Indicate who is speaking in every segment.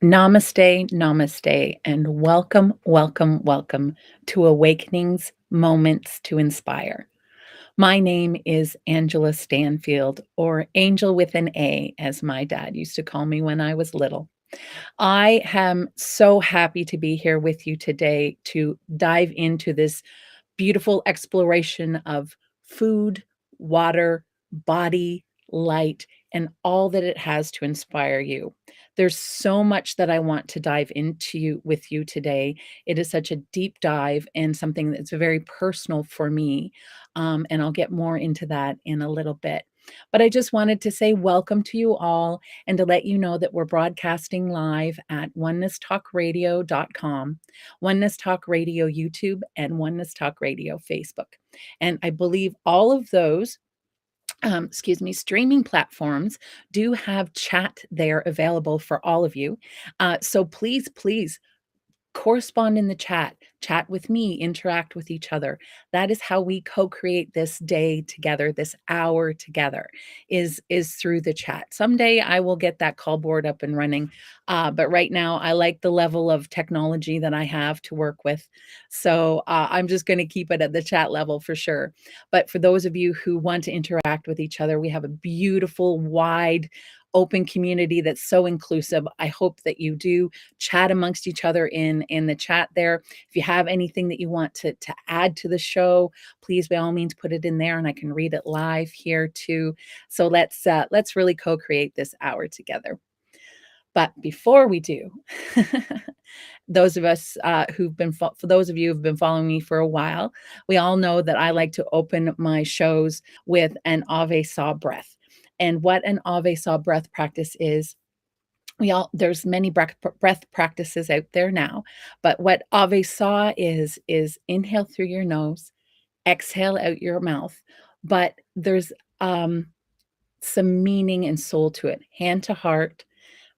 Speaker 1: Namaste, namaste, and welcome, welcome, welcome to Awakenings Moments to Inspire. My name is Angela Stanfield, or Angel with an A, as my dad used to call me when I was little. I am so happy to be here with you today to dive into this beautiful exploration of food, water, body, light, and all that it has to inspire you. There's so much that I want to dive into with you today. It is such a deep dive and something that's very personal for me. And I'll get more into that in a little bit. But I just wanted to say welcome to you all and to let you know that we're broadcasting live at onenesstalkradio.com, Oneness Talk Radio YouTube, and Oneness Talk Radio Facebook. And I believe all of those streaming platforms do have chat there available for all of you. So please correspond in the chat with me, interact with each other. That is how we co-create this day together, this hour together, is through the chat. Someday I will get that call board up and running, but right now I like the level of technology that I have to work with, so I'm just going to keep it at the chat level for sure. But for those of you who want to interact with each other, we have a beautiful, wide, open community that's so inclusive. I hope that you do chat amongst each other in the chat there. If you have anything that you want to add to the show, please by all means put it in there and I can read it live here too. So let's really co-create this hour together. But before we do, those of us for those of you who've been following me for a while, we all know that I like to open my shows with an Ave Saw breath. And what an Ave Saw breath practice is, there's many breath practices out there now, but what Ave Saw is inhale through your nose, exhale out your mouth. But there's some meaning and soul to it. Hand to heart.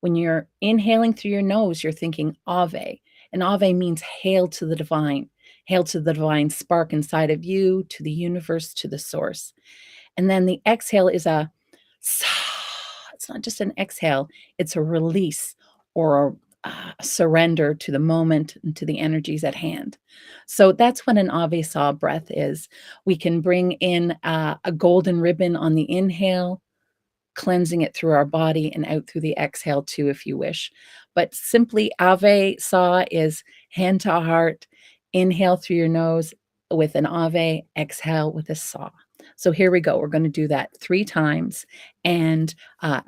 Speaker 1: When you're inhaling through your nose, you're thinking Ave. And Ave means hail to the divine. Hail to the divine spark inside of you, to the universe, to the source. And then the exhale is a sa. It's not just an exhale, it's a release or a surrender to the moment and to the energies at hand. So that's what an Ave Saw breath is. We can bring in a golden ribbon on the inhale, cleansing it through our body and out through the exhale too, if you wish. But simply Ave Saw is hand to heart, inhale through your nose with an Ave, exhale with a Saw. So here we go. We're going to do that 3 times. And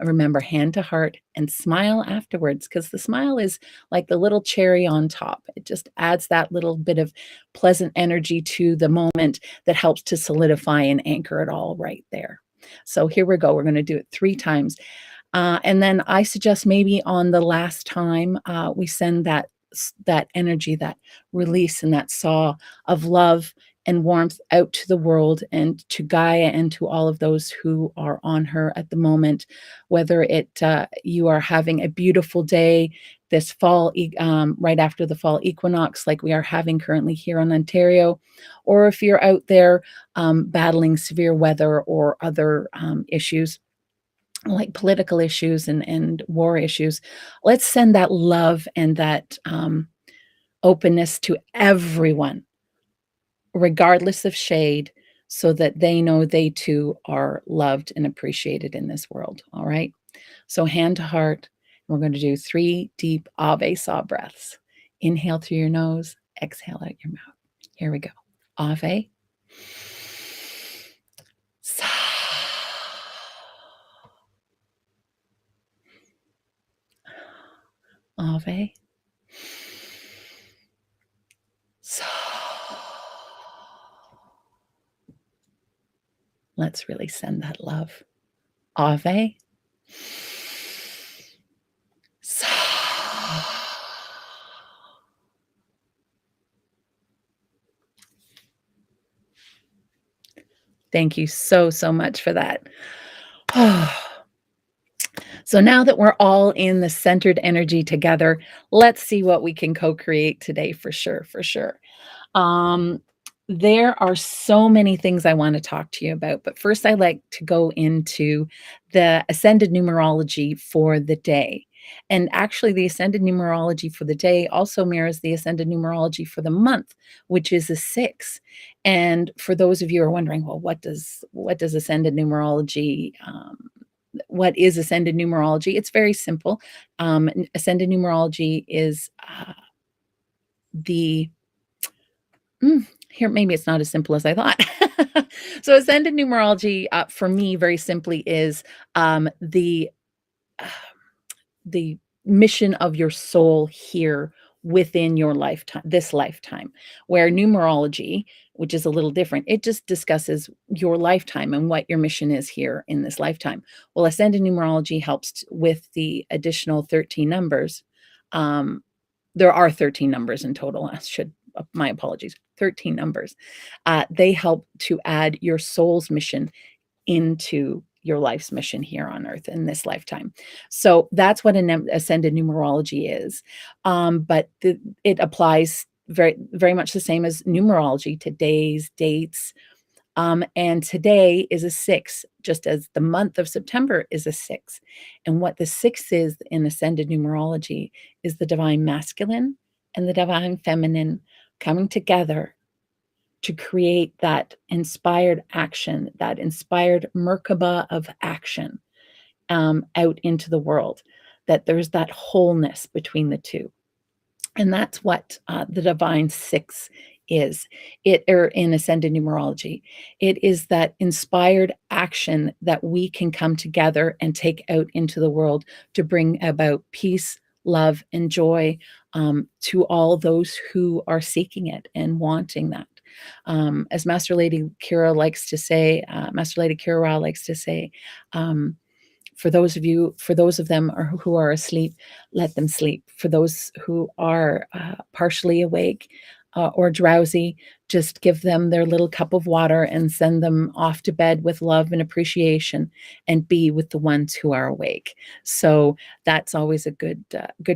Speaker 1: remember, hand to heart and smile afterwards, because the smile is like the little cherry on top. It just adds that little bit of pleasant energy to the moment that helps to solidify and anchor it all right there. So here we go. We're going to do it 3 times. And then I suggest maybe on the last time we send that energy, that release and that saw of love and warmth out to the world and to Gaia and to all of those who are on her at the moment, whether you are having a beautiful day this fall, right after the fall equinox, like we are having currently here in Ontario, or if you're out there battling severe weather or other issues like political issues and war issues. Let's send that love and that openness to everyone, regardless of shade, so that they know they too are loved and appreciated in this world. All right. So hand to heart, we're going to do 3 deep Ave Saw breaths. Inhale through your nose, exhale out your mouth. Here we go. Ave. Saw. Ave. Saw. Let's really send that love. Ave. Saw. Thank you so much for that. So now that we're all in the centered energy together, let's see what we can co-create today for sure. There are so many things I want to talk to you about, but first I like to go into the Ascended Numerology for the day. And actually, the Ascended Numerology for the day also mirrors the Ascended Numerology for the month, which is a 6. And for those of you who are wondering, well, what does Ascended Numerology what is Ascended Numerology? It's very simple. Ascended Numerology is the here, maybe it's not as simple as I thought. So Ascended Numerology, for me, very simply is um, the uh, the mission of your soul here within your lifetime, this lifetime, where numerology, which is a little different, it just discusses your lifetime and what your mission is here in this lifetime. Well, Ascended Numerology helps with the additional 13 numbers. Um, there are 13 numbers in total. My apologies, 13 numbers. They help to add your soul's mission into your life's mission here on earth in this lifetime. So that's what an ascended numerology is. But it applies very, very much the same as numerology to days, dates. And today is a 6, just as the month of September is a 6. And what the 6 is in ascended numerology is the divine masculine and the divine feminine coming together to create that inspired action, that inspired Merkabah of action out into the world, that there's that wholeness between the two. And that's what the divine 6 is. In ascended numerology, it is that inspired action that we can come together and take out into the world to bring about peace, love, and joy to all those who are seeking it and wanting that. As Master Lady Kira likes to say, Master Lady Kira Ra likes to say, for those of them who are asleep, let them sleep. For those who are partially awake or drowsy, just give them their little cup of water and send them off to bed with love and appreciation, and be with the ones who are awake. So that's always a good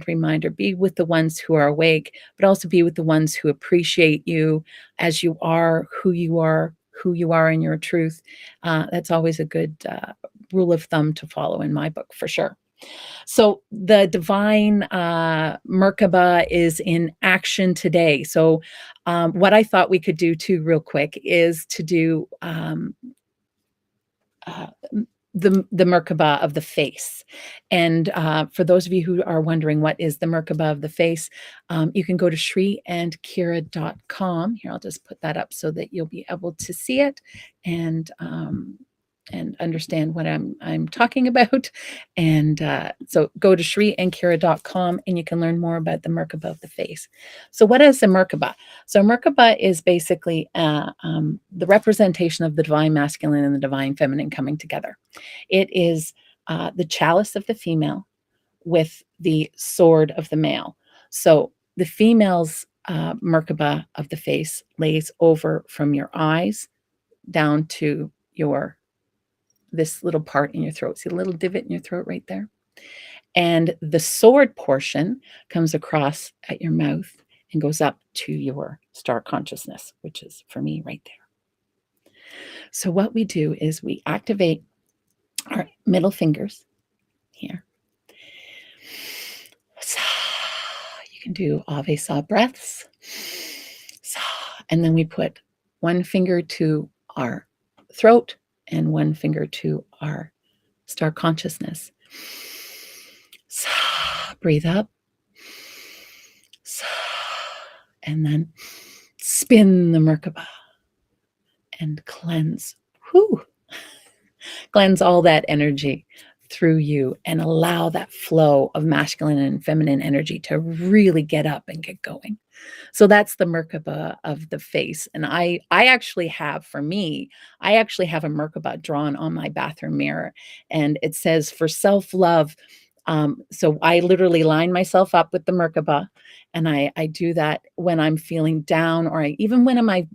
Speaker 1: reminder. Be with the ones who are awake, but also be with the ones who appreciate you as you are, who you are in your truth. That's always a good rule of thumb to follow in my book, for sure. So the divine Merkabah is in action today. So what I thought we could do too, real quick, is to do uh, the Merkabah of the face. And for those of you who are wondering what is the Merkabah of the face, you can go to shriandkira.com. Here, I'll just put that up so that you'll be able to see it and understand what I'm talking about. And so go to shriandkira.com and you can learn more about the Merkabah of the face. So what is a Merkabah? So Merkabah is basically the representation of the divine masculine and the divine feminine coming together. It is the chalice of the female with the sword of the male. So the female's Merkabah of the face lays over from your eyes down to this little part in your throat. See the little divot in your throat right there? And the sword portion comes across at your mouth and goes up to your star consciousness, which is for me right there. So what we do is we activate our middle fingers here. You can do Ave Sa breaths. And then we put one finger to our throat and one finger to our star consciousness. Breathe up. And then spin the Merkabah and cleanse. Cleanse all that energy through you and allow that flow of masculine and feminine energy to really get up and get going. So that's the Merkabah of the face. And I actually have, for me, I actually have a Merkabah drawn on my bathroom mirror. And it says, for self-love. So I literally line myself up with the Merkabah. And I do that when I'm feeling down, or even when I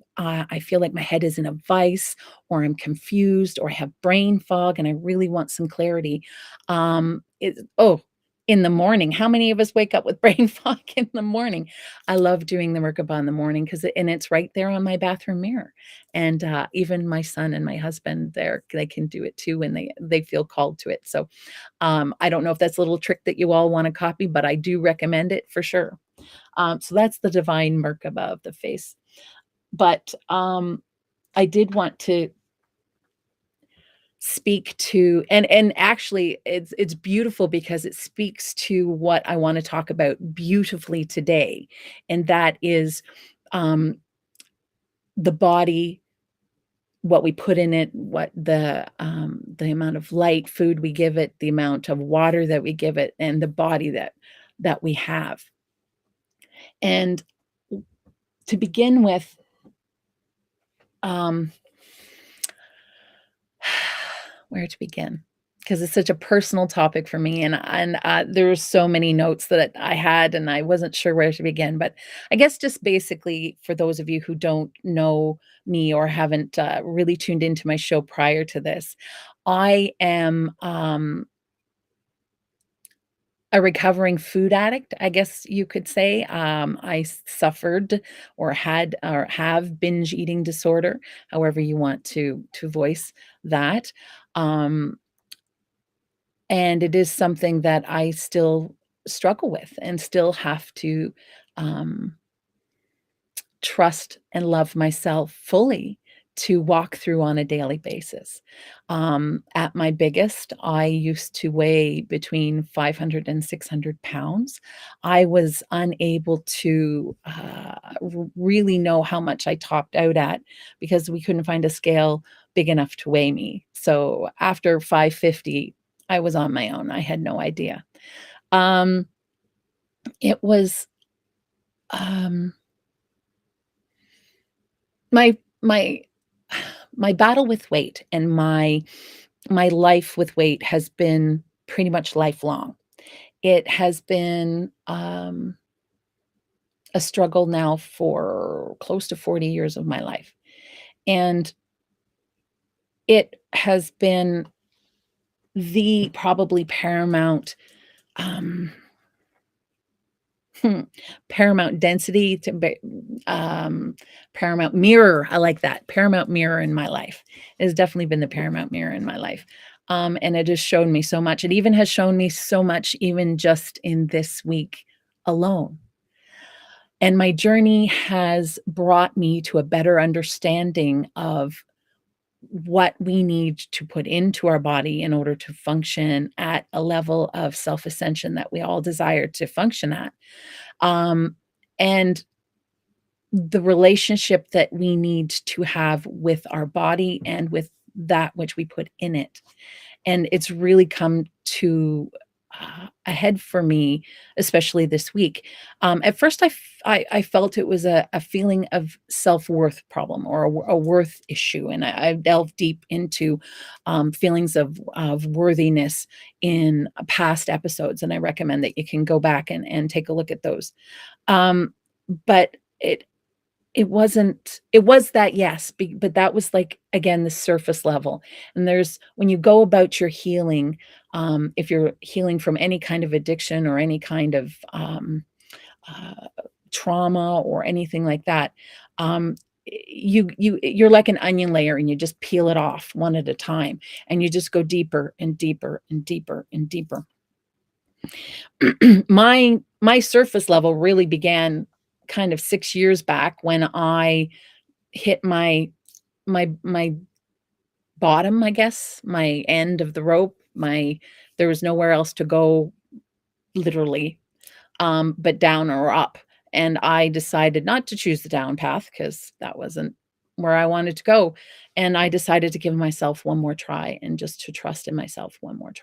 Speaker 1: feel like my head is in a vice, or I'm confused, or I have brain fog and I really want some clarity. Oh, in the morning. How many of us wake up with brain fog in the morning? I love doing the Merkabah in the morning because it's right there on my bathroom mirror. And even my son and my husband, they can do it too when they feel called to it. So I don't know if that's a little trick that you all want to copy, but I do recommend it for sure. So that's the divine Merkabah of the face. But I did want to speak to, and actually it's beautiful because it speaks to what I want to talk about beautifully today, and that is the body, what we put in it, what the amount of light, food we give it, the amount of water that we give it, and the body that we have. And to begin with, um, where to begin? Because it's such a personal topic for me, and there's so many notes that I had, and I wasn't sure where to begin. But I guess just basically for those of you who don't know me or haven't really tuned into my show prior to this, I am a recovering food addict, I guess you could say. I suffered or had or have binge eating disorder, however you want to voice that. Um, and it is something that I still struggle with and still have to um, trust and love myself fully to walk through on a daily basis. At my biggest, I used to weigh between 500 and 600 pounds. I was unable to really know how much I topped out at because we couldn't find a scale big enough to weigh me. So after 550, I was on my own. I had no idea. Um, it was um, my my battle with weight and my life with weight has been pretty much lifelong. It has been a struggle now for close to 40 years of my life. And it has been the probably um, paramount density to paramount mirror. I like that. Paramount mirror in my life. It has definitely been the paramount mirror in my life. And it has shown me so much. It even has shown me so much, even just in this week alone. And my journey has brought me to a better understanding of what we need to put into our body in order to function at a level of self ascension that we all desire to function at. Um, and the relationship that we need to have with our body and with that which we put in it. And it's really come to a head for me, especially this week. At first, I felt it was a feeling of self-worth problem or a worth issue, and I delved deep into feelings of worthiness in past episodes, and I recommend that you can go back and take a look at those. But it wasn't it was that, yes, but that was, like, again, the surface level, and there's when you go about your healing, if you're healing from any kind of addiction or any kind of, uh, trauma or anything like that, um, you're like an onion layer, and you just peel it off one at a time, and you just go deeper and deeper and deeper and deeper. My surface level really began kind of 6 years back when I hit my bottom, I guess, my end of the rope, there was nowhere else to go literally, but down or up, and I decided not to choose the down path because that wasn't where I wanted to go, and I decided to give myself one more try and just to trust in myself one more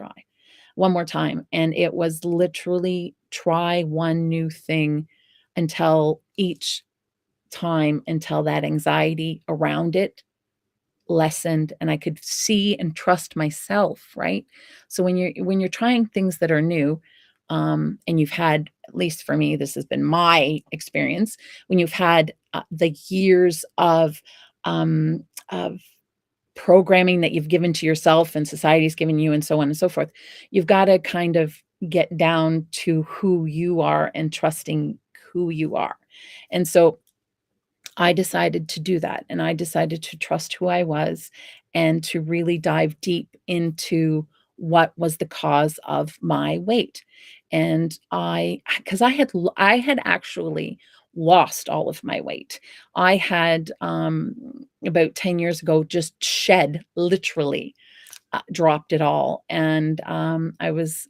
Speaker 1: time, and it was literally try one new thing until each time until that anxiety around it lessened and I could see and trust myself, right? So when you're trying things that are new, and you've had, at least for me, this has been my experience, when you've had the years of programming that you've given to yourself and society's given you and so on and so forth, you've got to kind of get down to who you are and trusting who you are. And so I decided to do that, and I decided to trust who I was and to really dive deep into what was the cause of my weight. And because I had actually lost all of my weight. I had, about 10 years ago, just shed, literally, dropped it all, and, I was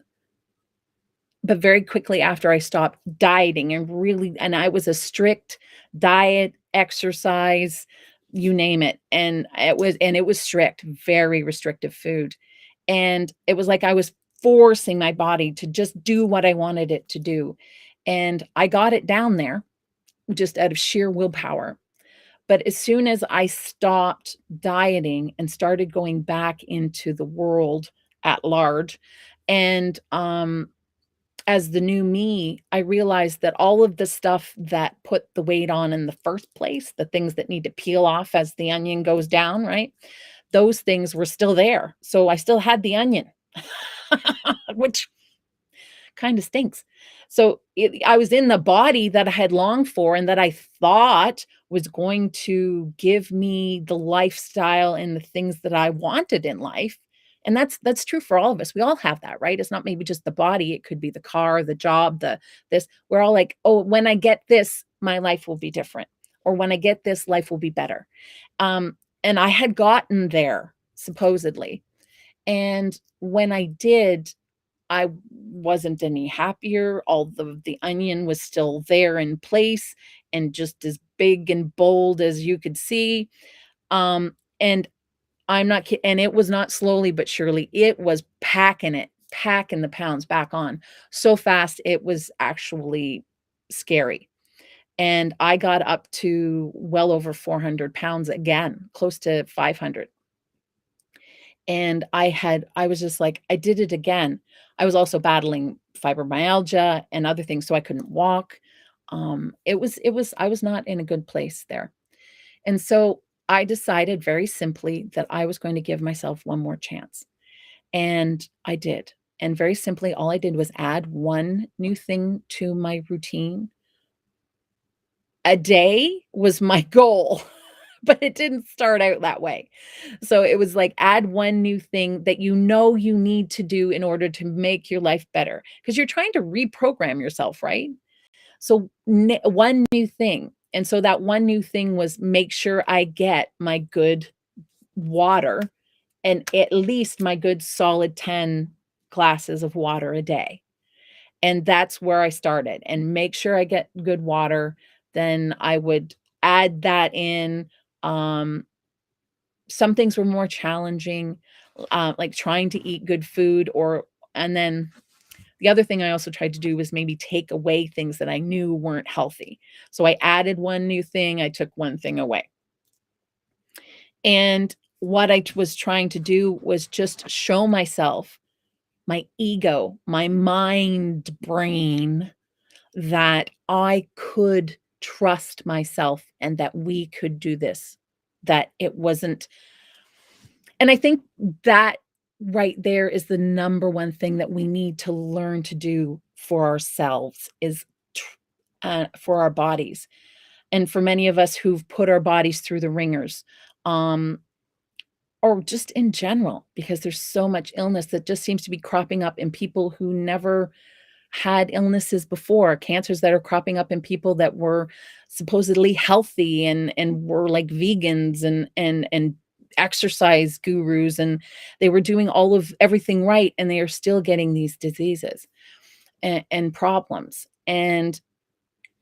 Speaker 1: but very quickly after I stopped dieting and I was a strict diet, exercise, you name it, and it was strict, very restrictive food, and it was like I was forcing my body to just do what I wanted it to do, and I got it down there just out of sheer willpower, but as soon as I stopped dieting and started going back into the world at large, and, as the new me, I realized that all of the stuff that put the weight on in the first place, the things that need to peel off as the onion goes down, right? Those things were still there. So I still had the onion, which kind of stinks. So I was in the body that I had longed for and that I thought was going to give me the lifestyle and the things that I wanted in life. And that's true for all of us. We all have that, right? It's not maybe just the body. It could be the car, the job, the this. We're all like, oh, when I get this, my life will be different. Or when I get this, life will be better. And I had gotten there, supposedly. And when I did, I wasn't any happier. All the onion was still there in place and just as big and bold as you could see. And I'm not kid and it was not slowly but surely. It was packing the pounds back on so fast it was actually scary. And I got up to well over 400 pounds again, close to 500. And I was just like, I did it again. I was also battling fibromyalgia and other things, so I couldn't walk. It was I was not in a good place there. And so I decided very simply that I was going to give myself one more chance. And I did. And very simply, all I did was add one new thing to my routine. A day was my goal, but it didn't start out that way. So it was like add one new thing that you know you need to do in order to make your life better because you're trying to reprogram yourself, right? So one new thing. And so that one new thing was make sure I get my good water and at least my good solid 10 glasses of water a day. And that's where I started and make sure I get good water. Then I would add that in. Um, some things were more challenging, like trying to eat good food and then the other thing I also tried to do was maybe take away things that I knew weren't healthy. So I added one new thing, I took one thing away. And what I was trying to do was just show myself, my ego, my mind brain, that I could trust myself and that we could do this, that it wasn't and I think that right there is the number one thing that we need to learn to do for ourselves is for our bodies. And for many of us who've put our bodies through the ringers, um, or just in general, because there's so much illness that just seems to be cropping up in people who never had illnesses before, cancers that are cropping up in people that were supposedly healthy and were like vegans and exercise gurus, and they were doing all of everything right, and they are still getting these diseases and problems. And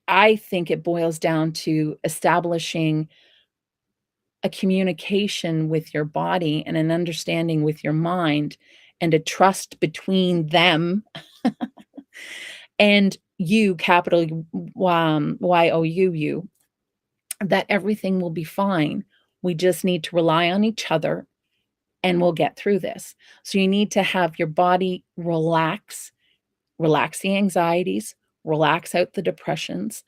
Speaker 1: I think it boils down to establishing a communication with your body and an understanding with your mind and a trust between them and you, capital YOU, that everything will be fine. We just need to rely on each other and we'll get through this. So you need to have your body relax the anxieties, relax out the depressions.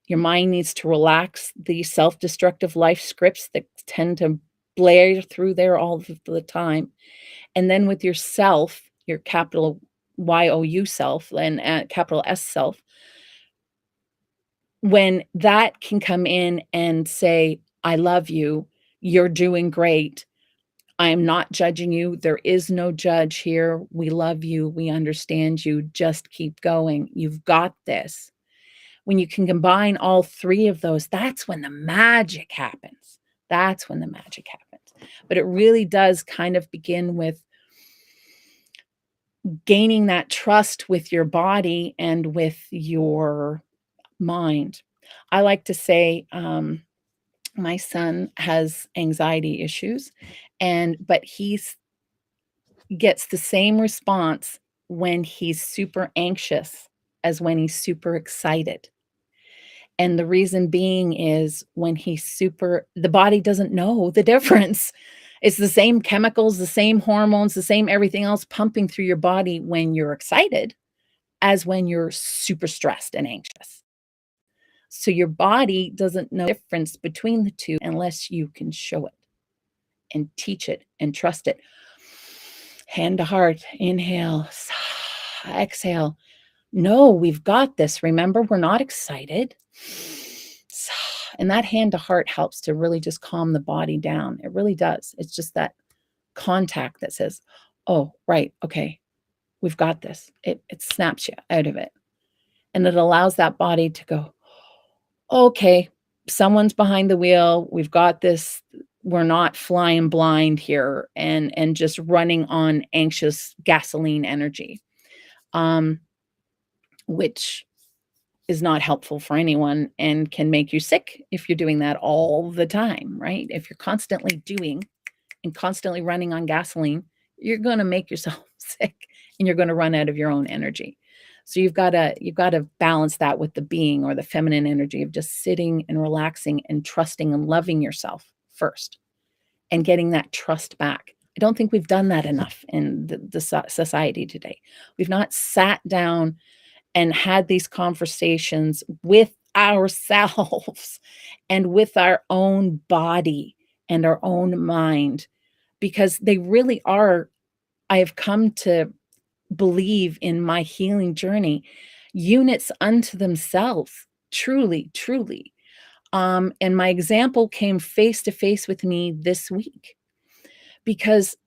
Speaker 1: Your mind needs to relax the self-destructive life scripts that tend to blare through there all the time. And then with yourself, your capital YOU self and capital S self, when that can come in and say, I love you, you're doing great, I am not judging you. There is no judge here. We love you. We understand you. Just keep going. You've got this. When you can combine all three of those, that's when the magic happens. That's when the magic happens. But it really does kind of begin with gaining that trust with your body and with your mind. I like to say, my son has anxiety issues, but he's gets the same response when he's super anxious as when he's super excited. And the reason being is when the body doesn't know the difference. It's the same chemicals, the same hormones, the same everything else pumping through your body when you're excited as when you're super stressed and anxious. So your body doesn't know the difference between the two unless you can show it and teach it and trust it. Hand to heart, inhale, exhale. No, we've got this. Remember, we're not excited. And that hand to heart helps to really just calm the body down. It really does. It's just that contact that says, oh, right, okay, we've got this. It snaps you out of it. And it allows that body to go, okay, someone's behind the wheel. We've got this. We're not flying blind here and just running on anxious gasoline energy, which is not helpful for anyone and can make you sick if you're doing that all the time, right? If you're constantly doing and constantly running on gasoline, you're going to make yourself sick and you're going to run out of your own energy. So you've got to balance that with the being or the feminine energy of just sitting and relaxing and trusting and loving yourself first and getting that trust back. I don't think we've done that enough in the society today. We've not sat down and had these conversations with ourselves and with our own body and our own mind, because they really are, I have come to believe in my healing journey, units unto themselves, truly, truly. And my example came face to face with me this week because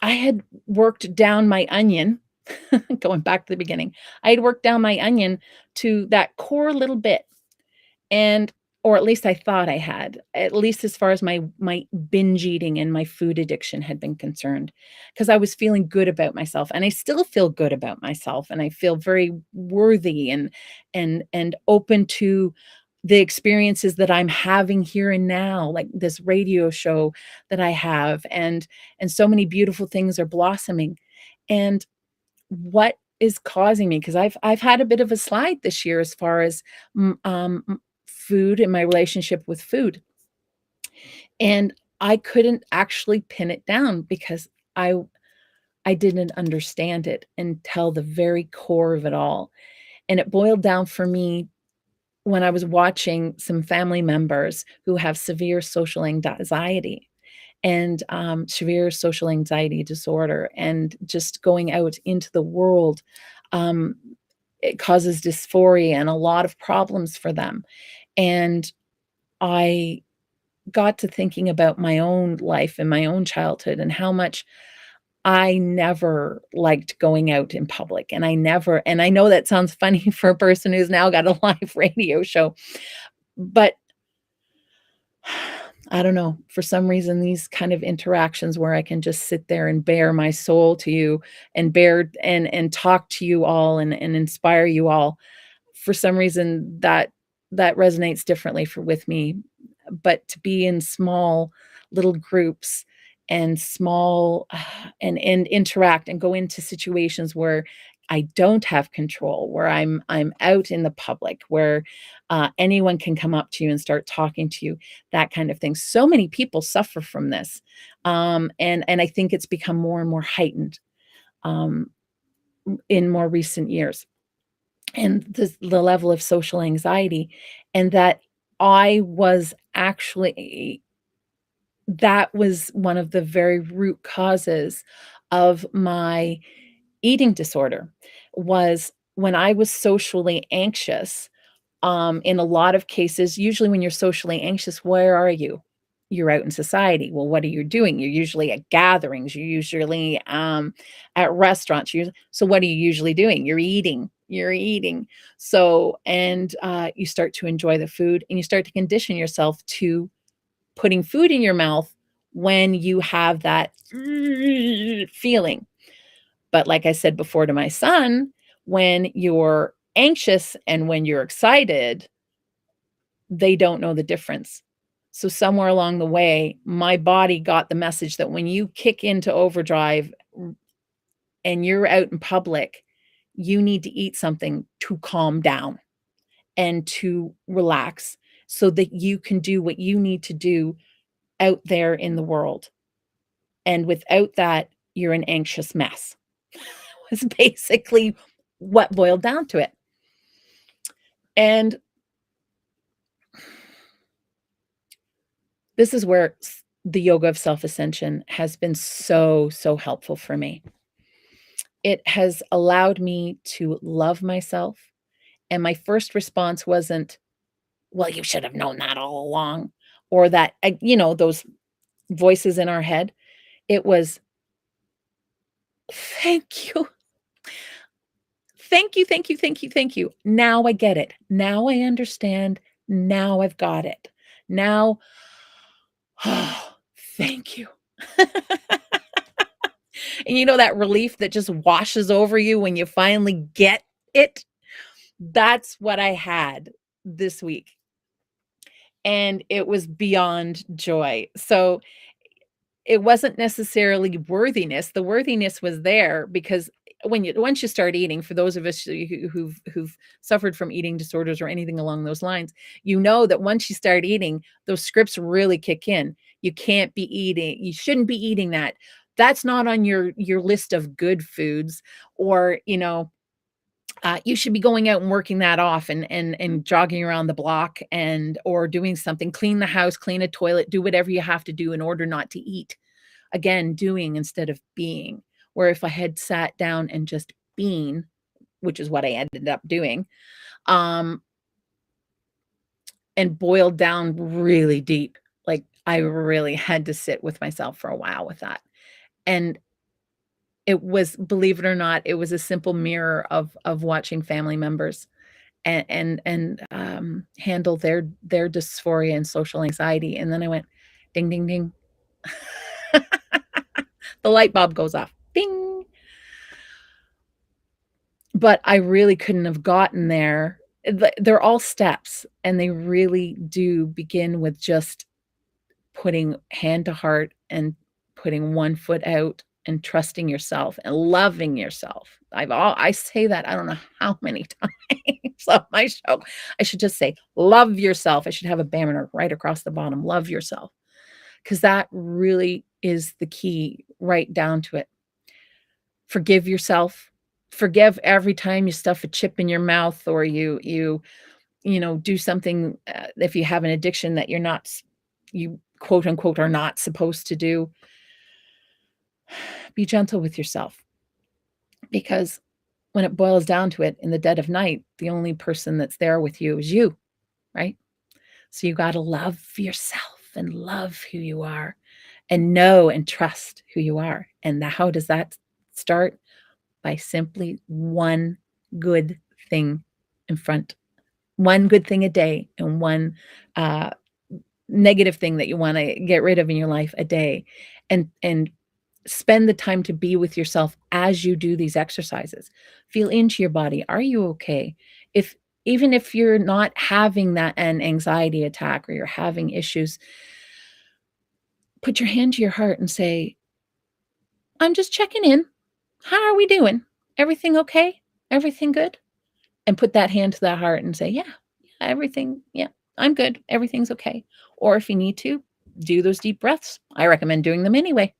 Speaker 1: I had worked down my onion, going back to the beginning. I had worked down my onion to that core little bit, and or at least I thought I had, at least as far as my binge eating and my food addiction had been concerned, because I was feeling good about myself, and I still feel good about myself, and I feel very worthy and open to the experiences that I'm having here and now, like this radio show that I have, and so many beautiful things are blossoming. And what is causing me, because I've had a bit of a slide this year as far as food and my relationship with food. And I couldn't actually pin it down because I I didn't understand it until the very core of it all. And it boiled down for me when I was watching some family members who have severe social anxiety and severe social anxiety disorder, and just going out into the world, um, it causes dysphoria and a lot of problems for them. And I got to thinking about my own life and my own childhood and how much I never liked going out in public. And I know that sounds funny for a person who's now got a live radio show, but I don't know, for some reason, these kind of interactions where I can just sit there and bare my soul to you and bear and talk to you all and inspire you all, for some reason that resonates differently with me. But to be in small little groups and small and interact and go into situations where I don't have control, where I'm out in the public, where anyone can come up to you and start talking to you, that kind of thing. So many people suffer from this, and I think it's become more and more heightened um, in more recent years, and the level of social anxiety, and that I was actually that was one of the very root causes of my eating disorder was when I was socially anxious. In a lot of cases, usually when you're socially anxious, where are you? You're out in society. Well, what are you doing? You're usually at gatherings. You're usually at restaurants. So, what are you usually doing? You're eating. You're eating. So, and you start to enjoy the food, and you start to condition yourself to putting food in your mouth when you have that feeling. But like I said before to my son, when you're anxious and when you're excited, they don't know the difference. So somewhere along the way, my body got the message that when you kick into overdrive and you're out in public, you need to eat something to calm down and to relax so that you can do what you need to do out there in the world. And without that, you're an anxious mess. Was basically what boiled down to it. And this is where the yoga of self-ascension has been so, so helpful for me. It has allowed me to love myself. And my first response wasn't, well, you should have known that all along, or that, those voices in our head. It was, thank you. Thank you, thank you, thank you, thank you. Now I get it. Now I understand. Now I've got it. Now, oh, thank you. And that relief that just washes over you when you finally get it? That's what I had this week. And it was beyond joy. So it wasn't necessarily worthiness. The worthiness was there because once you start eating, for those of us who've suffered from eating disorders or anything along those lines, that once you start eating, those scripts really kick in. You can't be eating. You shouldn't be eating that. That's not on your list of good foods, or you should be going out and working that off and jogging around the block or doing something, clean the house, clean a toilet, do whatever you have to do in order not to eat. Again, doing instead of being. Where if I had sat down and just been, which is what I ended up doing, and boiled down really deep, like I really had to sit with myself for a while with that. And it was, believe it or not, it was a simple mirror of watching family members and handle their dysphoria and social anxiety. And then I went, ding, ding, ding. The light bulb goes off. Ding. But I really couldn't have gotten there. They're all steps, and they really do begin with just putting hand to heart and putting one foot out and trusting yourself and loving yourself. I say that I don't know how many times on my show. I should just say, love yourself. I should have a banner right across the bottom, love yourself, because that really is the key, right down to it. Forgive yourself. Forgive every time you stuff a chip in your mouth, or you do something, if you have an addiction that you quote unquote are not supposed to do. Be gentle with yourself, because when it boils down to it, in the dead of night, the only person that's there with you is you, right? So you got to love yourself and love who you are and know and trust who you are. And how does that start? By simply one good thing in front, one good thing a day, and one negative thing that you want to get rid of in your life a day, and spend the time to be with yourself as you do these exercises. Feel into your body. Are you okay? Even if you're not having an anxiety attack, or you're having issues, put your hand to your heart and say, I'm just checking in. How are we doing? Everything okay? Everything good? And put that hand to that heart and say, yeah, everything, yeah, I'm good. Everything's okay. Or if you need to, do those deep breaths. I recommend doing them anyway.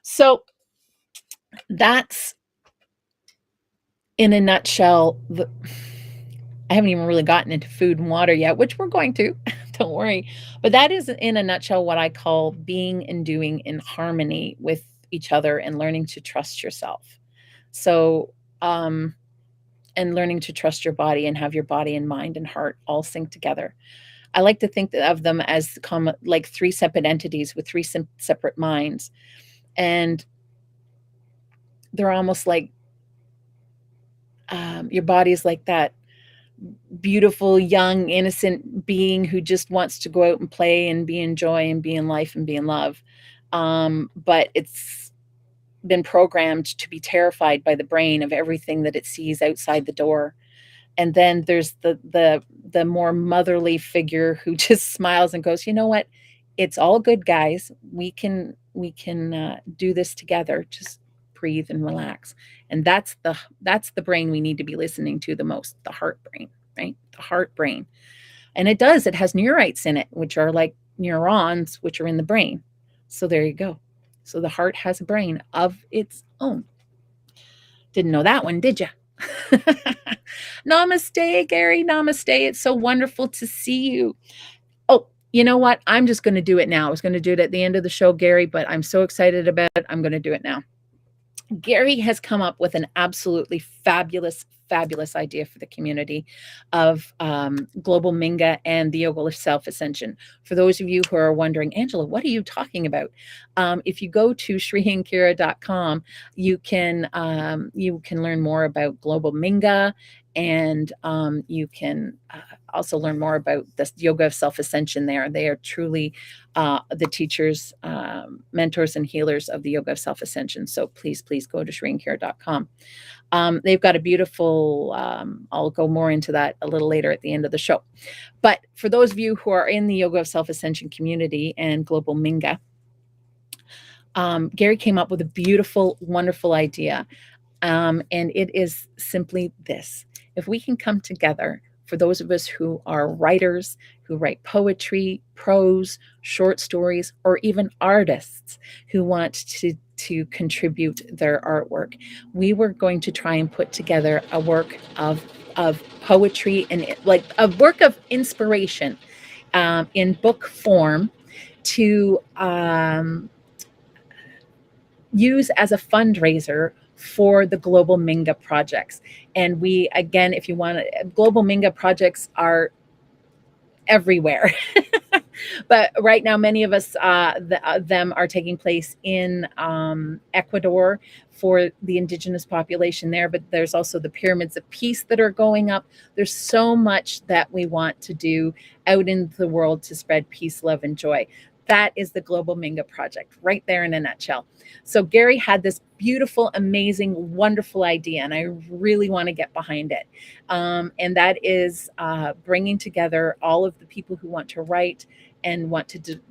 Speaker 1: So that's, in a nutshell, I haven't even really gotten into food and water yet, which we're going to, don't worry. But that is, in a nutshell, what I call being and doing in harmony with each other and learning to trust yourself. So, and learning to trust your body and have your body and mind and heart all sync together. I like to think of them as like three separate entities with three separate minds. And they're almost like your body is like that beautiful, young, innocent being who just wants to go out and play and be in joy and be in life and be in love. But it's been programmed to be terrified by the brain of everything that it sees outside the door. And then there's the more motherly figure who just smiles and goes, you know what? It's all good, guys. We can do this together. Just breathe and relax. And that's the brain we need to be listening to the most, the heart brain, right? The heart brain. And it has neurites in it, which are like neurons, which are in the brain. So there you go. So the heart has a brain of its own. Didn't know that one, did you? Namaste, Gary. Namaste. It's so wonderful to see you. Oh, you know what? I'm just going to do it now. I was going to do it at the end of the show, Gary, but I'm so excited about it. I'm going to do it now. Gary has come up with an absolutely fabulous idea for the community of Global Minga and the Yoga of Self-Ascension. For those of you who are wondering, Angela, what are you talking about? If you go to shrihankira.com, you can learn more about Global Minga, and you can also learn more about the Yoga of Self-Ascension there. They are truly the teachers, mentors, and healers of the Yoga of Self-Ascension. So please go to shrihankira.com. They've got a beautiful, I'll go more into that a little later at the end of the show. But for those of you who are in the Yoga of Self-Ascension community and Global Minga, Gary came up with a beautiful, wonderful idea. And it is simply this. If we can come together, for those of us who are writers, who write poetry, prose, short stories, or even artists who want to contribute their artwork, we were going to try and put together a work of poetry and like a work of inspiration in book form to use as a fundraiser for the Global Minga projects. And we, again, if you want to, Global Minga projects are everywhere. But right now, many of us, them are taking place in Ecuador for the indigenous population there. But there's also the pyramids of peace that are going up. There's so much that we want to do out in the world to spread peace, love, and joy. That is the Global Minga project right there in a nutshell. So Gary had this beautiful, amazing, wonderful idea, and I really want to get behind it. And that is bringing together all of the people who want to write and want to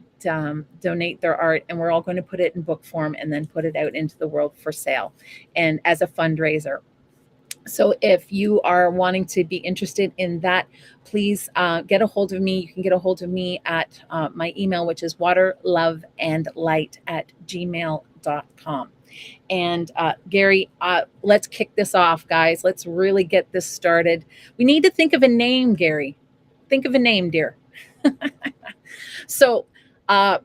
Speaker 1: donate their art, and we're all going to put it in book form and then put it out into the world for sale and as a fundraiser. So if you are wanting to be interested in that, please get a hold of me. You can get a hold of me at my email, which is waterloveandlight@gmail.com. And Gary, let's kick this off, guys. Let's really get this started. We need to think of a name, Gary. Think of a name, dear. So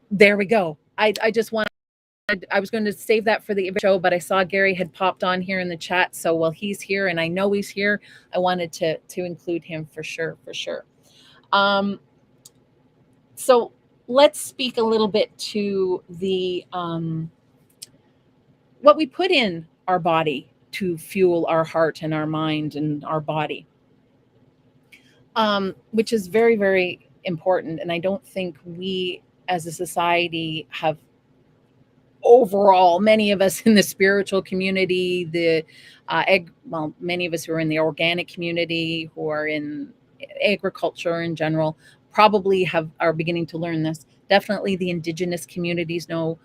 Speaker 1: there we go. I was going to save that for the show, but I saw Gary had popped on here in the chat. So while he's here, and I know he's here, I wanted to include him for sure. So let's speak a little bit to the what we put in our body to fuel our heart and our mind and our body, which is very, very important. And I don't think we as a society have overall, many of us in the spiritual community, many of us who are in the organic community, who are in agriculture in general, probably are beginning to learn this. Definitely the indigenous communities know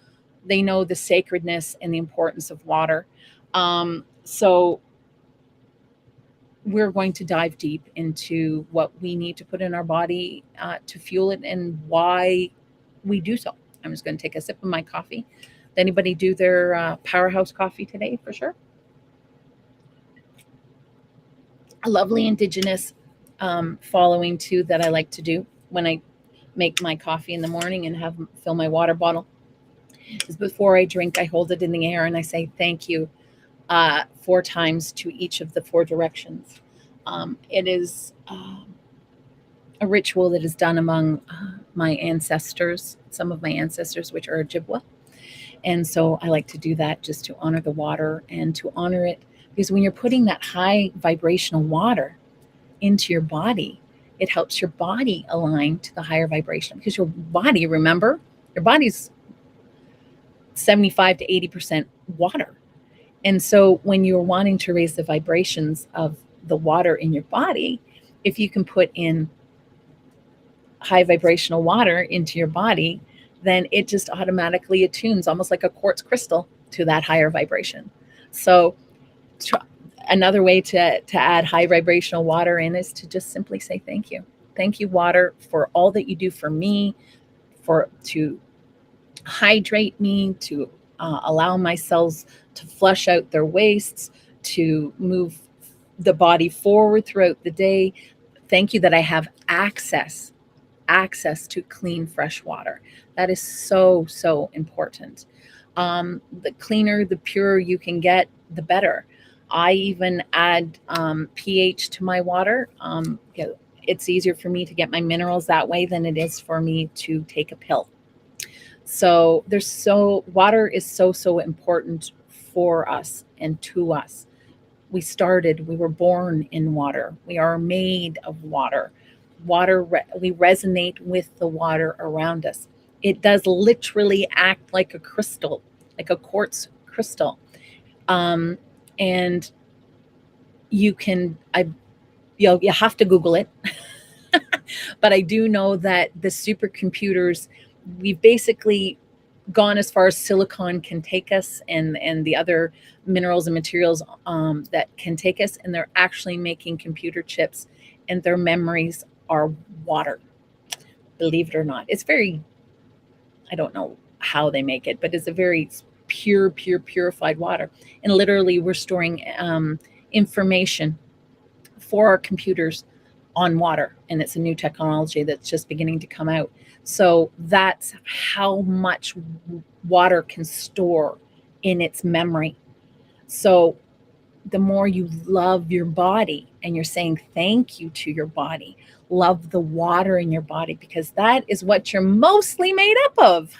Speaker 1: the sacredness and the importance of water. So we're going to dive deep into what we need to put in our body to fuel it and why we do so. I'm just going to take a sip of my coffee. Did anybody do their powerhouse coffee today for sure? A lovely indigenous following too that I like to do when I make my coffee in the morning and fill my water bottle is before I drink, I hold it in the air and I say thank you 4 times to each of the 4 directions. It is a ritual that is done among my ancestors, some of my ancestors, which are Ojibwa. And so I like to do that just to honor the water and to honor it, because when you're putting that high vibrational water into your body, it helps your body align to the higher vibration, because your body, remember, your body's 75 to 80% water. And so when you're wanting to raise the vibrations of the water in your body, if you can put in high vibrational water into your body, then it just automatically attunes, almost like a quartz crystal, to that higher vibration. So another way to add high vibrational water in is to just simply say thank you. Thank you, water, for all that you do for me, to hydrate me, to allow my cells to flush out their wastes, to move the body forward throughout the day. Thank you that I have access to clean, fresh water. That is so, so important. The cleaner, the purer you can get, the better. I even add pH to my water. It's easier for me to get my minerals that way than it is for me to take a pill. So water is so, so important for us and to us. We were born in water. We are made of water. We resonate with the water around us. It does literally act like a crystal, like a quartz crystal. And you have to Google it. But I do know that the supercomputers, we've basically gone as far as silicon can take us, and the other minerals and materials that can take us, and they're actually making computer chips, and their memories are water. Believe it or not, I don't know how they make it, but it's a very purified water. And literally, we're storing information for our computers on water, and it's a new technology that's just beginning to come out. So that's how much water can store in its memory. So the more you love your body and you're saying thank you to your body, love the water in your body, because that is what you're mostly made up of.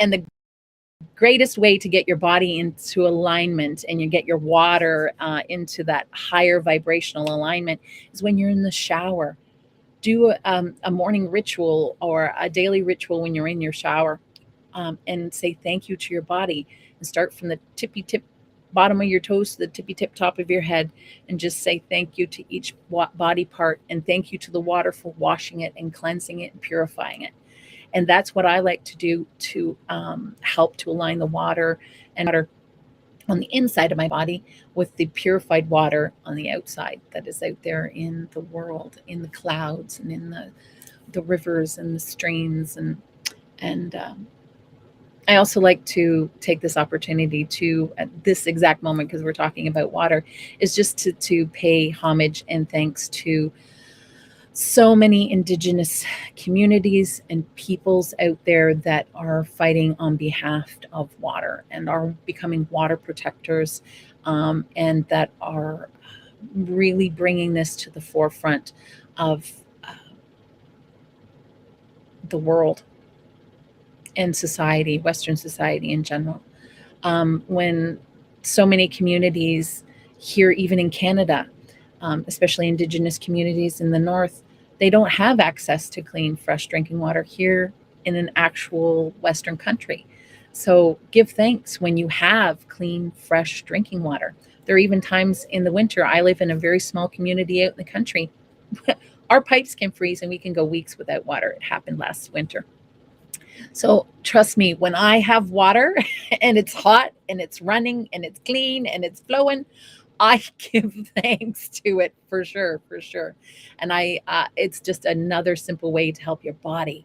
Speaker 1: And the greatest way to get your body into alignment and you get your water into that higher vibrational alignment is when you're in the shower. Do a morning ritual or a daily ritual when you're in your shower, and say thank you to your body, and start from the tippy tip bottom of your toes to the tippy tip top of your head, and just say thank you to each body part, and thank you to the water for washing it and cleansing it and purifying it. And that's what I like to do to help to align the water on the inside of my body with the purified water on the outside that is out there in the world, in the clouds and in the rivers and the streams. And I also like to take this opportunity to, at this exact moment, because we're talking about water, is just to pay homage and thanks to so many Indigenous communities and peoples out there that are fighting on behalf of water and are becoming water protectors, and that are really bringing this to the forefront of the world and society, Western society in general. When so many communities here, even in Canada, especially Indigenous communities in the north, they don't have access to clean, fresh drinking water here in an actual Western country. So give thanks when you have clean, fresh drinking water. There are even times in the winter. I live in a very small community out in the country. Our pipes can freeze and we can go weeks without water. It happened last winter. So trust me, when I have water and it's hot and it's running and it's clean and it's flowing, I give thanks to it for sure, for sure. And it's just another simple way to help your body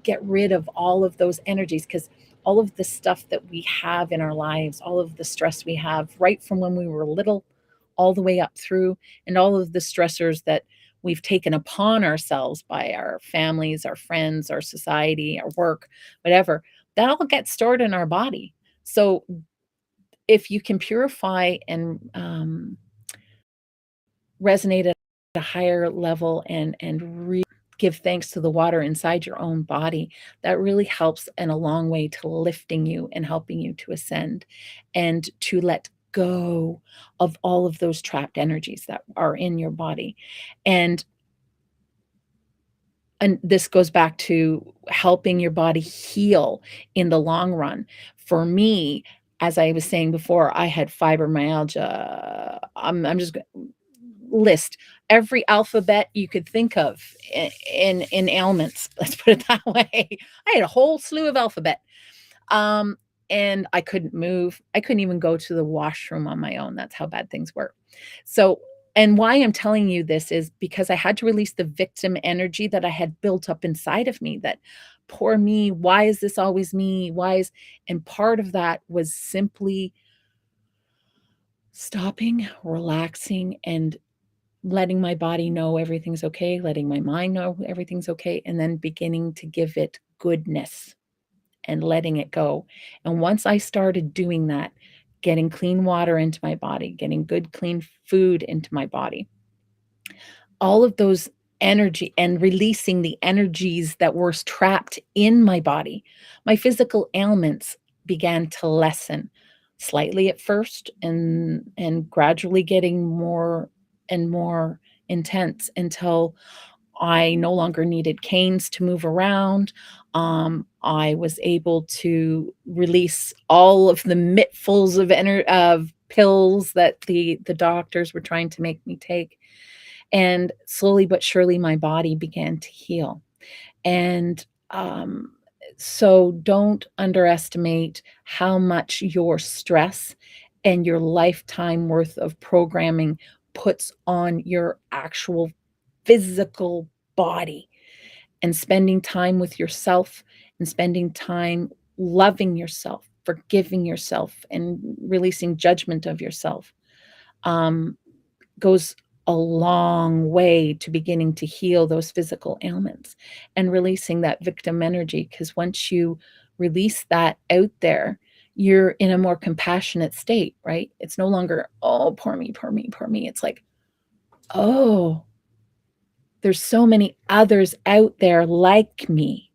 Speaker 1: get rid of all of those energies, because all of the stuff that we have in our lives, all of the stress we have right from when we were little all the way up through, and all of the stressors that we've taken upon ourselves by our families, our friends, our society, our work, whatever, that all gets stored in our body. So if you can purify and resonate at a higher level and give thanks to the water inside your own body, that really helps in a long way to lifting you and helping you to ascend and to let go of all of those trapped energies that are in your body. And this goes back to helping your body heal in the long run. For me, as I was saying before, I had fibromyalgia. I'm just gonna list every alphabet you could think of in ailments. Let's put it that way. I had a whole slew of alphabet. Um, and I couldn't move. I couldn't even go to the washroom on my own. That's how bad things were. So, and why I'm telling you this is because I had to release the victim energy that I had built up inside of me, that poor me, why is this always me? And part of that was simply stopping, relaxing, and letting my body know everything's okay, letting my mind know everything's okay, and then beginning to give it goodness and letting it go. And once I started doing that, getting clean water into my body, getting good, clean food into my body, all of those energy and releasing the energies that were trapped in my body, my physical ailments began to lessen slightly at first and gradually getting more and more intense until I no longer needed canes to move around. I was able to release all of the mittfuls of pills that the doctors were trying to make me take. And slowly but surely, my body began to heal. And so don't underestimate how much your stress and your lifetime worth of programming puts on your actual physical body. And spending time with yourself and spending time loving yourself, forgiving yourself, and releasing judgment of yourself um, goes a long way to beginning to heal those physical ailments and releasing that victim energy. Because once you release that out there, you're in a more compassionate state, right? It's no longer, oh, poor me, poor me, poor me. It's like, oh, there's so many others out there like me.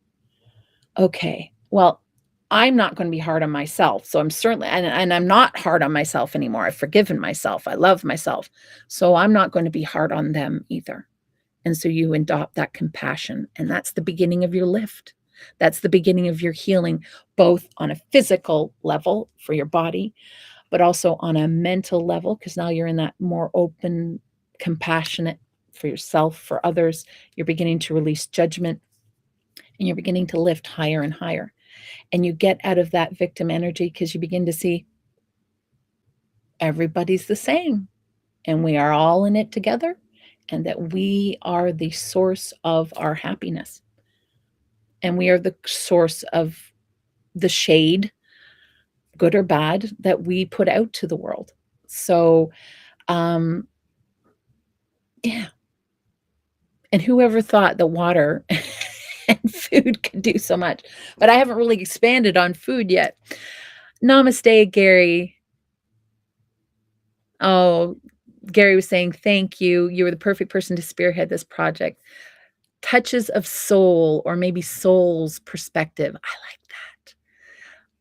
Speaker 1: Okay, well, I'm not going to be hard on myself. So I'm certainly, and I'm not hard on myself anymore. I've forgiven myself. I love myself. So I'm not going to be hard on them either. And so you adopt that compassion. And that's the beginning of your lift. That's the beginning of your healing, both on a physical level for your body, but also on a mental level, because now you're in that more open, compassionate for yourself, for others. You're beginning to release judgment and you're beginning to lift higher and higher. And you get out of that victim energy because you begin to see everybody's the same and we are all in it together and that we are the source of our happiness. And we are the source of the shade, good or bad, that we put out to the world. So, um, yeah. And whoever thought that water and food could do so much? But I haven't really expanded on food yet. Namaste, Gary. Oh, Gary was saying, thank you. You were the perfect person to spearhead this project. Touches of soul, or maybe soul's perspective. I like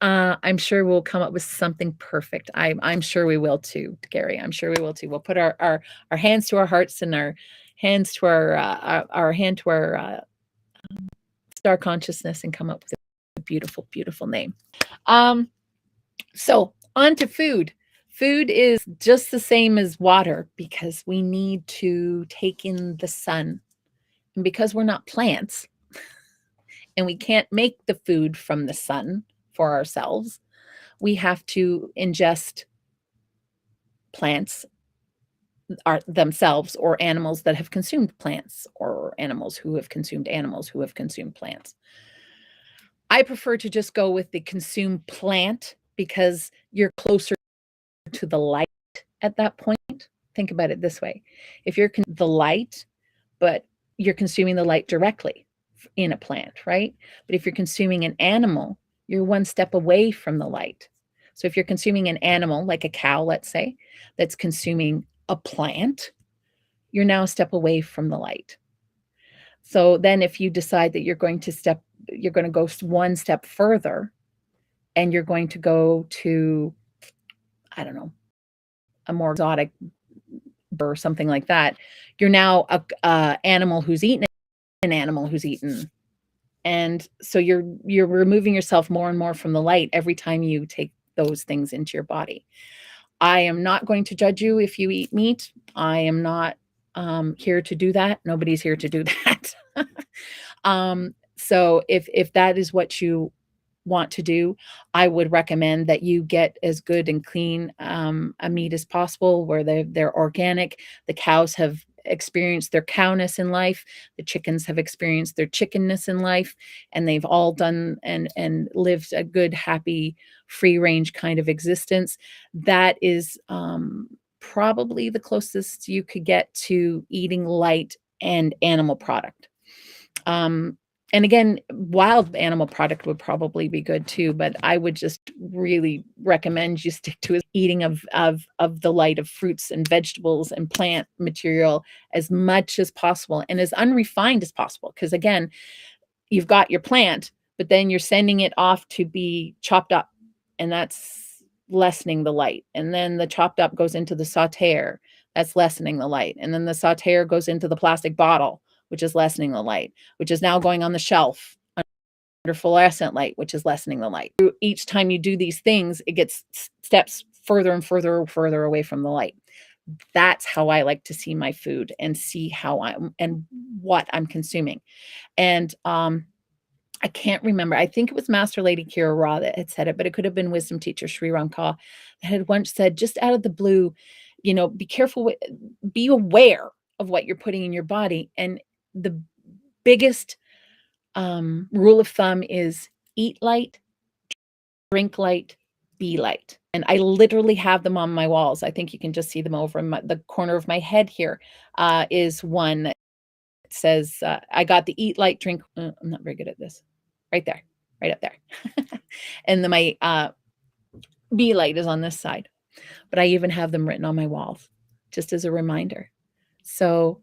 Speaker 1: that. I'm sure we'll come up with something perfect. I'm sure we will too, Gary. I'm sure we will too. We'll put our hands to our hearts and our hands to our hand to our star consciousness and come up with a beautiful, beautiful name. So on to food. Food is just the same as water because we need to take in the sun. And because we're not plants and we can't make the food from the sun for ourselves, we have to ingest plants themselves or animals that have consumed plants or animals who have consumed plants. I prefer to just go with the consume plant because you're closer to the light at that point. Think about it this way. If you're the light, but you're consuming the light directly in a plant, right? But if you're consuming an animal, you're one step away from the light. So if you're consuming an animal, like a cow, let's say, that's consuming a plant, you're now a step away from the light. So then if you decide that you're going to go one step further and you're going to go to, I don't know, a more exotic or something like that, you're now a animal who's eaten an animal who's eaten. And so you're removing yourself more and more from the light every time you take those things into your body. I am not going to judge you if you eat meat. I am not here to do that. Nobody's here to do that. So if that is what you want to do, I would recommend that you get as good and clean a meat as possible, where they're organic. The cows have experienced their cowness in life. The chickens have experienced their chickenness in life, and they've all done and lived a good, happy, free range kind of existence. That is probably the closest you could get to eating light and animal product. And again, wild animal product would probably be good too, but I would just really recommend you stick to eating of the light of fruits and vegetables and plant material as much as possible and as unrefined as possible. Because again, you've got your plant, but then you're sending it off to be chopped up, and that's lessening the light. And then the chopped up goes into the sautéer, that's lessening the light. And then the sautéer goes into the plastic bottle, which is lessening the light, which is now going on the shelf under fluorescent light, which is lessening the light. Each time you do these things, it gets steps further and further away from the light. That's how I like to see my food and see how I'm and what I'm consuming. And I can't remember. I think it was Master Lady Kira Ra that had said it, but it could have been wisdom teacher Sri Ramka that had once said, just out of the blue, be careful, be aware of what you're putting in your body. And the biggest rule of thumb is eat light, drink light, be light. And I literally have them on my walls. I think you can just see them over in the corner of my head here is one that says, I got the eat light, drink. I'm not very good at this. Right there, right up there. And then my be light is on this side. But I even have them written on my walls just as a reminder. So,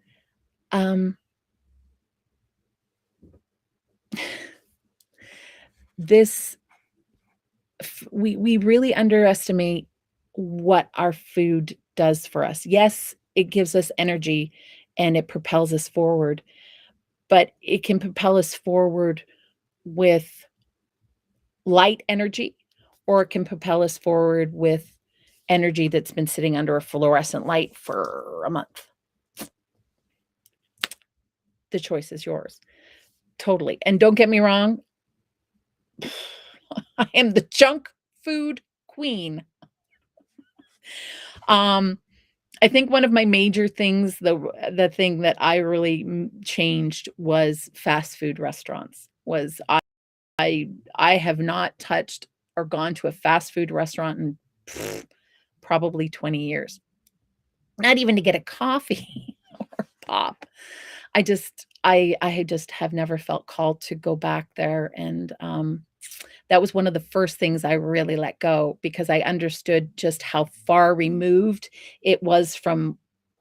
Speaker 1: we really underestimate what our food does for us. Yes, it gives us energy and it propels us forward, but it can propel us forward with light energy, or it can propel us forward with energy that's been sitting under a fluorescent light for a month. The choice is yours. Totally. And don't get me wrong, I am the junk food queen. I think one of my major things, the thing that I really changed was fast food restaurants. I have not touched or gone to a fast food restaurant in probably 20 years. Not even to get a coffee or pop. I just have never felt called to go back there, and that was one of the first things I really let go, because I understood just how far removed it was from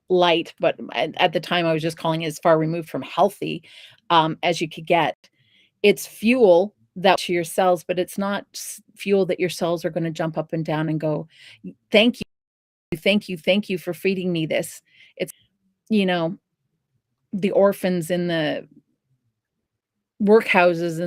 Speaker 1: light, but at the time I was just calling it as far removed from healthy as you could get. It's fuel that to your cells, but it's not fuel that your cells are going to jump up and down and go, thank you, thank you for feeding me this. It's, the orphans in the workhouses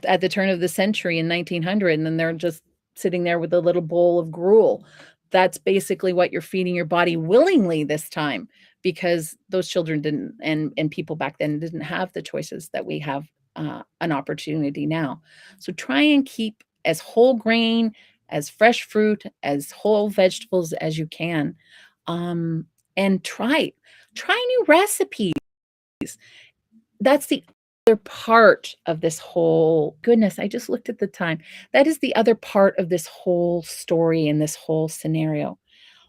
Speaker 1: at the turn of the century in 1900, and then they're just sitting there with a little bowl of gruel. That's basically what you're feeding your body willingly this time, because those children didn't, and people back then didn't have the choices that we have an opportunity now. So try and keep as whole grain, as fresh fruit, as whole vegetables as you can, and try new recipes. That's the other part of this whole goodness, I just looked at the time. That is the other part of this whole story and this whole scenario.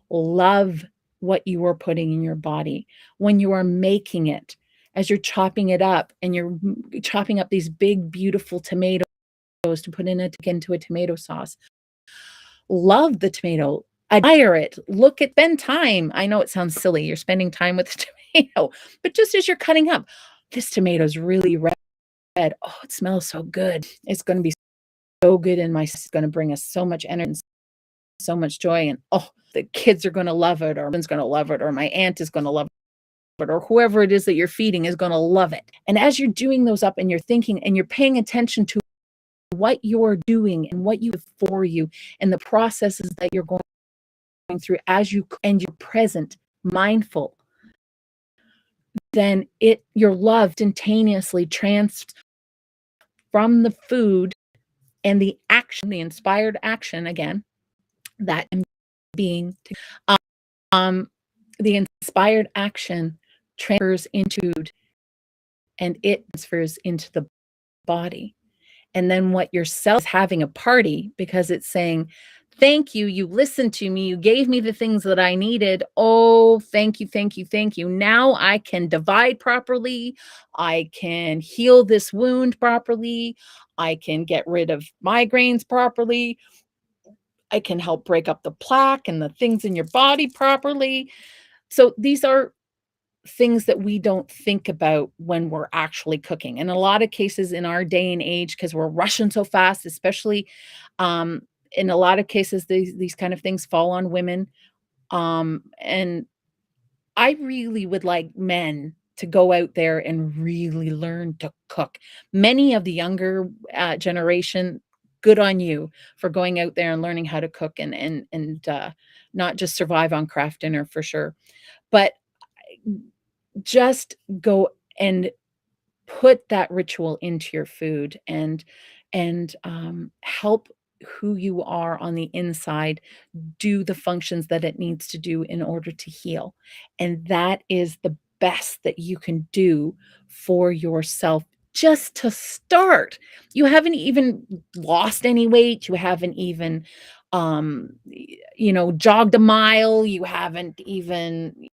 Speaker 1: Love what you are putting in your body when you are making it, as you're chopping it up and you're chopping up these big, beautiful tomatoes to put into a tomato sauce. Love the tomato, admire it, spend time. I know it sounds silly, you're spending time with the tomato, but just as you're cutting up, this tomato's really red. Oh, it smells so good. It's going to be so good it's going to bring us so much energy and so much joy. And oh, the kids are going to love it, or my husband's going to love it, or my aunt is going to love it, or whoever it is that you're feeding is going to love it. And as you're doing those up and you're thinking and you're paying attention to what you're doing and what you do for you and the processes that you're going through as you're present, mindful, then your love instantaneously transfers from the food and the action, the inspired action, again, that being, the inspired action transfers into food, and it transfers into the body. And then what your cell is having a party because it's saying, thank you. You listened to me. You gave me the things that I needed. Oh, thank you, thank you, thank you. Now I can divide properly. I can heal this wound properly. I can get rid of migraines properly. I can help break up the plaque and the things in your body properly. So these are things that we don't think about when we're actually cooking. In a lot of cases in our day and age, because we're rushing so fast, especially in a lot of cases, these kind of things fall on women. And I really would like men to go out there and really learn to cook. Many of the younger generation, good on you for going out there and learning how to cook and not just survive on craft dinner for sure, but just go and put that ritual into your food and help who you are on the inside do the functions that it needs to do in order to heal. And that is the best that you can do for yourself just to start. You haven't even lost any weight. You haven't even, jogged a mile. You haven't even,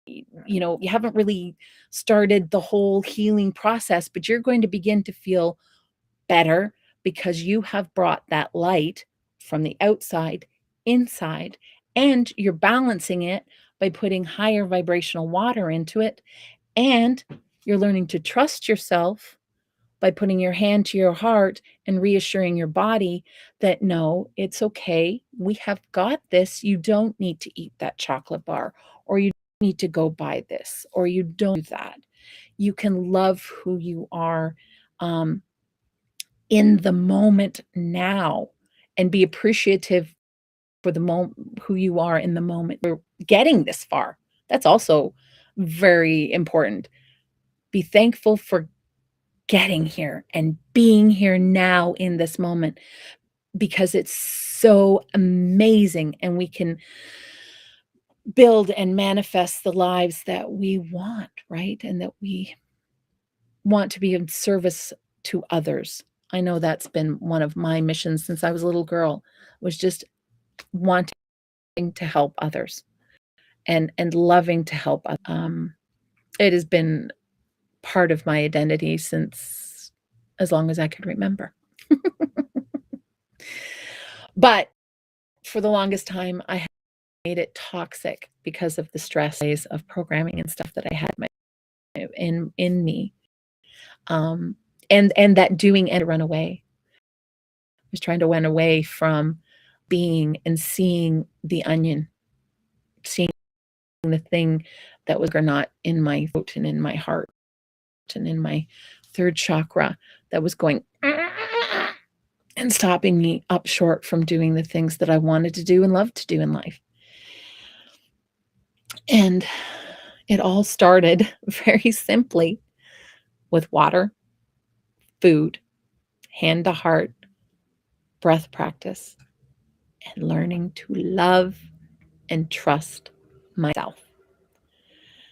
Speaker 1: you haven't really started the whole healing process, but you're going to begin to feel better because you have brought that light from the outside inside, and you're balancing it by putting higher vibrational water into it, and you're learning to trust yourself by putting your hand to your heart and reassuring your body that no, it's okay. We have got this. You don't need to eat that chocolate bar, or you don't need to go buy this, or you don't do that. You can love who you are in the moment now and be appreciative for the moment, who you are in the moment. We're getting this far. That's also very important. Be thankful for getting here and being here now in this moment, because it's so amazing, and we can build and manifest the lives that we want, right? And that we want to be of service to others. I know that's been one of my missions since I was a little girl, was just wanting to help others and loving to help. It has been part of my identity since as long as I could remember. But for the longest time, I made it toxic because of the stress of programming and stuff that I had in me. And that doing and run away. I was trying to run away from being and seeing the onion, seeing the thing that was or not in my throat and in my heart and in my third chakra that was going and stopping me up short from doing the things that I wanted to do and loved to do in life. And it all started very simply with water, food, hand to heart, breath practice, and learning to love and trust myself.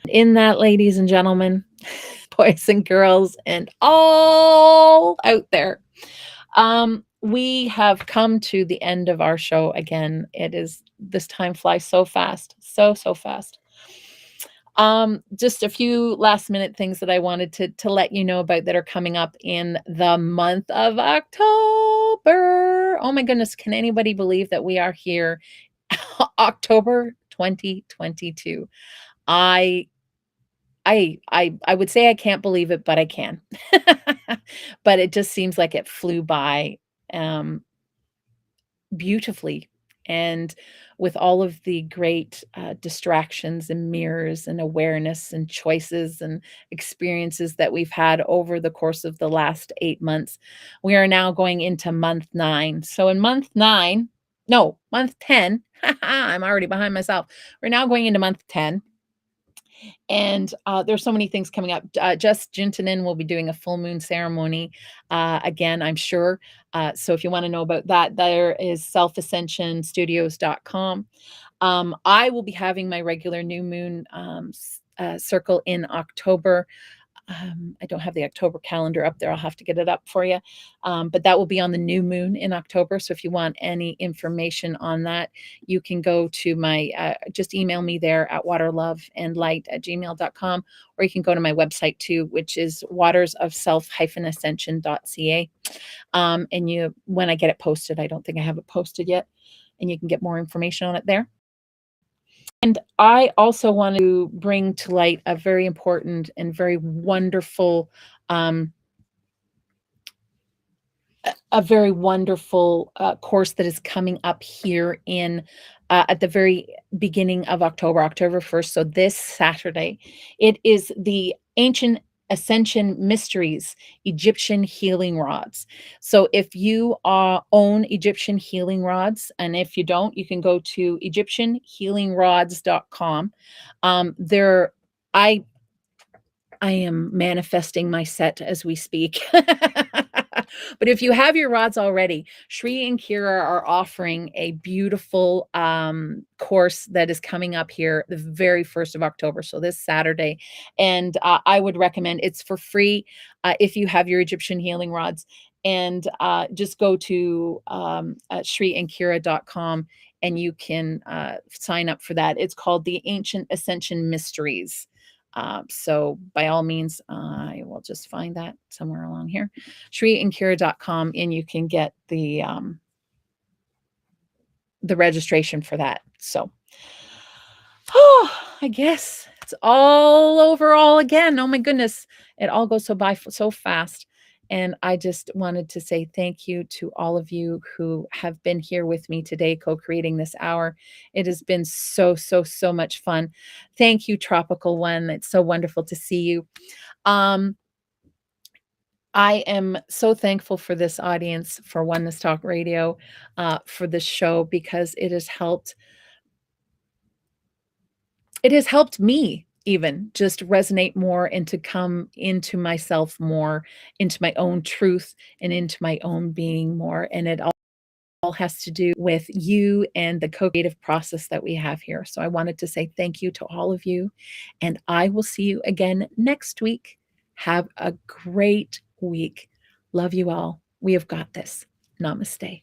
Speaker 1: In that, ladies and gentlemen, boys and girls, and all out there, we have come to the end of our show again. This time flies so fast, so fast. Just a few last minute things that I wanted to let you know about that are coming up in the month of October. Oh my goodness, can anybody believe that we are here? October 2022. I I would say I can't believe it, but I can. But it just seems like it flew by, um, beautifully, and with all of the great, distractions and mirrors and awareness and choices and experiences that we've had over the course of the last 8 months, we are now going into month 9. So in month 9, no, month 10, I'm already behind myself. We're now going into month 10, and there's so many things coming up. Just Jintanin will be doing a full moon ceremony again, I'm sure. So if you want to know about that, there is selfascensionstudios.com. I will be having my regular new moon circle in October. I don't have the October calendar up there. I'll have to get it up for you. But that will be on the new moon in October. So if you want any information on that, you can go to just email me there at waterloveandlight@gmail.com, or you can go to my website too, which is watersofself-ascension.ca. And when I get it posted, I don't think I have it posted yet, and you can get more information on it there. And I also want to bring to light a very important and very wonderful, um, a very wonderful course that is coming up here in at the very beginning of October, October 1st. So this Saturday, it is the Ancient Ascension Mysteries Egyptian Healing Rods. So if you own Egyptian healing rods, and if you don't, you can go to egyptianhealingrods.com. There, I I am manifesting my set as we speak. But if you have your rods already, Shri and Kira are offering a beautiful course that is coming up here the very 1st of October, so this Saturday. And I would recommend it's for free if you have your Egyptian healing rods. And just go to shriandkira.com and you can sign up for that. It's called the Ancient Ascension Mysteries. So by all means, I will just find that somewhere along here, shriandkira.com, and you can get the registration for that. So, oh, I guess it's all over all again. Oh my goodness. It all goes so fast. And I just wanted to say thank you to all of you who have been here with me today, co-creating this hour. It has been so much fun. Thank you, Tropical One. It's so wonderful to see you. Um, I am so thankful for this audience, for Oneness Talk Radio, for this show, because it has helped me even just resonate more and to come into myself more, into my own truth and into my own being more. And it all has to do with you and the co-creative process that we have here. So I wanted to say thank you to all of you, and I will see you again next week. Have a great week. Love you all. We have got this. Namaste.